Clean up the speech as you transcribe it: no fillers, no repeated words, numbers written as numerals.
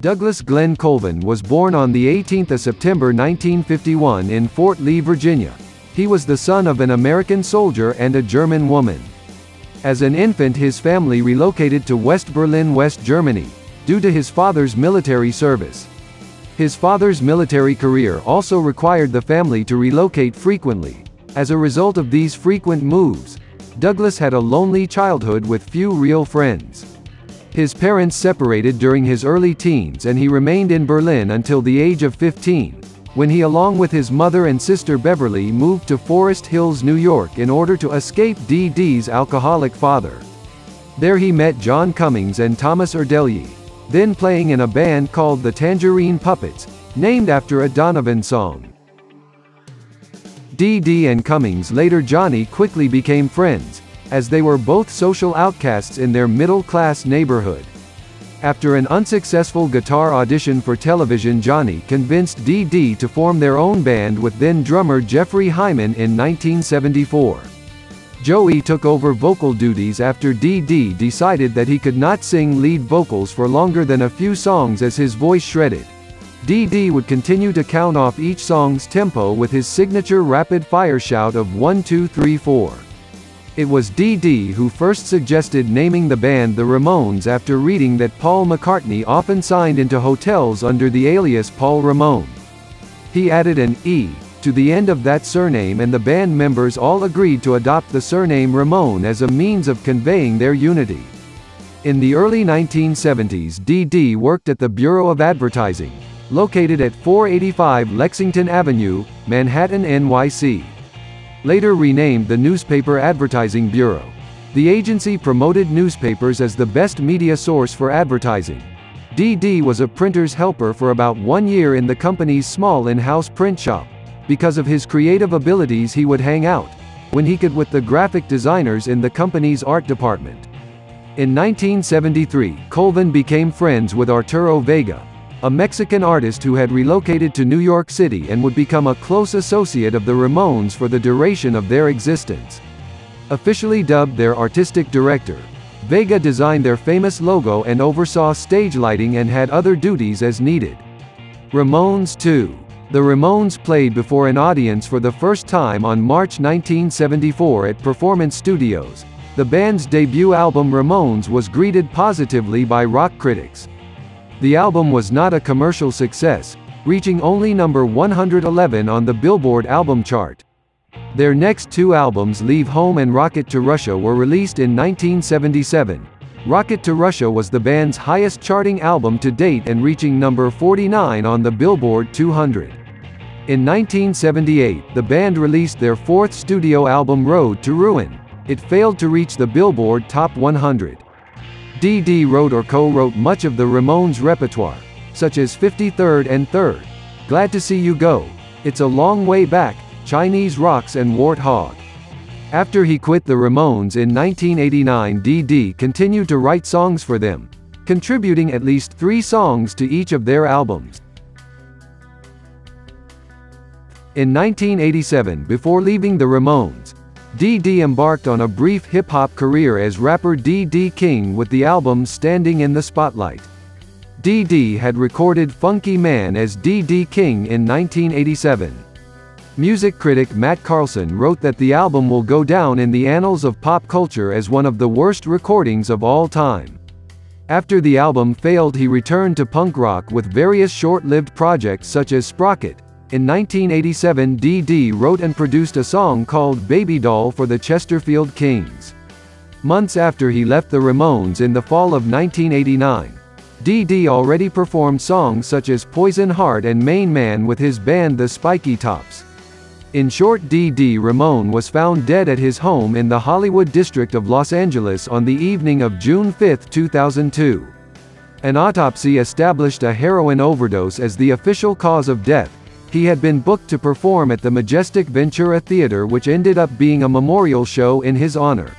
Douglas Glenn Colvin was born on the 18th of September 1951 in Fort Lee, Virginia. He was the son of an American soldier and a German woman. As an infant, his family relocated to West Berlin, West Germany, due to his father's military service. His father's military career also required the family to relocate frequently. As a result of these frequent moves, Douglas had a lonely childhood with few real friends. His parents separated during his early teens and he remained in Berlin until the age of 15, when he along with his mother and sister Beverley moved to Forest Hills, New York in order to escape Dee Dee's alcoholic father. There he met John Cummings and Thomas Erdelyi, then playing in a band called the Tangerine Puppets, named after a Donovan song. Dee Dee and Cummings, later Johnny, quickly became friends, as they were both social outcasts in their middle-class neighborhood. After an unsuccessful guitar audition for television, Johnny convinced Dee Dee to form their own band with then-drummer Jeffrey Hyman in 1974. Joey took over vocal duties after Dee Dee decided that he could not sing lead vocals for longer than a few songs as his voice shredded. Dee Dee would continue to count off each song's tempo with his signature rapid-fire shout of 1 2 3 4. It was Dee Dee who first suggested naming the band the Ramones after reading that Paul McCartney often signed into hotels under the alias Paul Ramon. He added an E to the end of that surname and the band members all agreed to adopt the surname Ramone as a means of conveying their unity. In the early 1970s, Dee Dee worked at the Bureau of Advertising, located at 485 Lexington Avenue, Manhattan, NYC. Later renamed the Newspaper Advertising Bureau. The agency promoted newspapers as the best media source for advertising. Dee Dee was a printer's helper for about 1 year in the company's small in-house print shop. Because of his creative abilities, he would hang out, when he could, with the graphic designers in the company's art department. In 1973, Colvin became friends with Arturo Vega, a Mexican artist who had relocated to New York City and would become a close associate of the Ramones for the duration of their existence. Officially dubbed their artistic director, Vega designed their famous logo and oversaw stage lighting and had other duties as needed. Ramones 2. The Ramones played before an audience for the first time on March 1974 at Performance Studios. The band's debut album Ramones was greeted positively by rock critics. The album was not a commercial success, reaching only number 111 on the Billboard album chart. Their next two albums, Leave Home and Rocket to Russia, were released in 1977. Rocket to Russia was the band's highest charting album to date and reaching number 49 on the Billboard 200. In 1978, the band released their fourth studio album, Road to Ruin. It failed to reach the Billboard Top 100. Dee Dee wrote or co-wrote much of the Ramones' repertoire, such as 53rd and 3rd, Glad to See You Go, It's a Long Way Back, Chinese Rocks and Warthog. After he quit the Ramones in 1989, Dee Dee continued to write songs for them, contributing at least 3 songs to each of their albums. In 1987, before leaving the Ramones, Dee Dee embarked on a brief hip-hop career as rapper Dee Dee King with the album Standing in the Spotlight. Dee Dee had recorded Funky Man as Dee Dee King in 1987. Music critic Matt Carlson wrote that the album will go down in the annals of pop culture as one of the worst recordings of all time. After the album failed, he returned to punk rock with various short-lived projects such as Sprocket. In 1987, Dee Dee wrote and produced a song called Baby Doll for the Chesterfield Kings. Months after he left the Ramones in the fall of 1989, Dee Dee already performed songs such as Poison Heart and Main Man with his band the Spiky Tops. In short, Dee Dee Ramone was found dead at his home in the Hollywood district of Los Angeles on the evening of June 5, 2002. An autopsy established a heroin overdose as the official cause of death. He had been booked to perform at the Majestic Ventura Theater, which ended up being a memorial show in his honor.